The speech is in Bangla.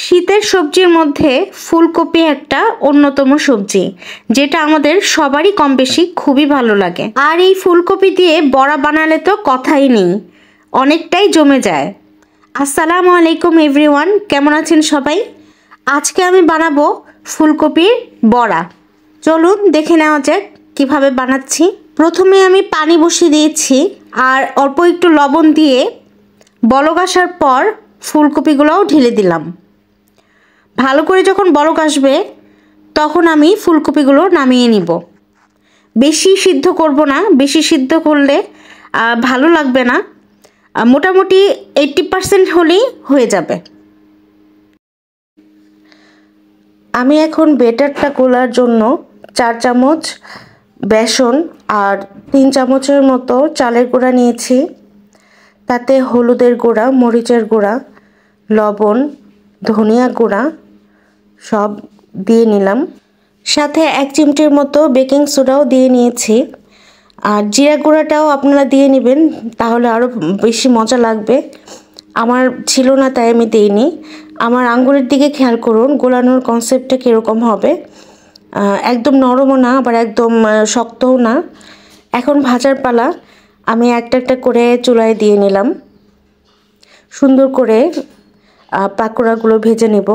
শীতের সবজির মধ্যে ফুলকপি একটা অন্যতম সবজি, যেটা আমাদের সবারই কম বেশি খুবই ভালো লাগে। আর এই ফুলকপি দিয়ে বড়া বানালে তো কথাই নেই, অনেকটাই জমে যায়। আসসালামু আলাইকুম এভরিওয়ান, কেমন আছেন সবাই? আজকে আমি বানাবো ফুলকপির বড়া। চলুন দেখে নেওয়া যাক কিভাবে বানাচ্ছি। প্রথমে আমি পানি বসিয়ে দিয়েছি আর অল্প একটু লবণ দিয়ে বলক আসার পর ফুলকপিগুলোও ঢেলে দিলাম। ভালো করে যখন বলক আসবে তখন আমি ফুলকপিগুলো নামিয়ে নিব। বেশি সিদ্ধ করব না, বেশি সিদ্ধ করলে ভালো লাগবে না। মোটামুটি 80% হলেই হয়ে যাবে। আমি এখন বেটারটা গোলার জন্য 4 চামচ বেসন আর 3 চামচের মতো চালের গুঁড়া নিয়েছি। তাতে হলুদের গুঁড়া, মরিচের গুঁড়া, লবণ, ধনিয়া গুঁড়া সব দিয়ে নিলাম। সাথে 1 চিমটির মতো বেকিং সোডাও দিয়ে নিয়েছি। আর জিরা গুঁড়াটাও আপনারা দিয়ে নেবেন, তাহলে আরও বেশি মজা লাগবে। আমার ছিল না তাই আমি দিইনি। আমার আঙ্গুলের দিকে খেয়াল করুন, গোলানোর কনসেপ্টটা কীরকম হবে। একদম নরমও না, আবার একদম শক্তও না। এখন ভাজার পালা। আমি একটা একটা করে চুলায় দিয়ে নিলাম। সুন্দর করে পাকোড়াগুলো ভেজে নেব।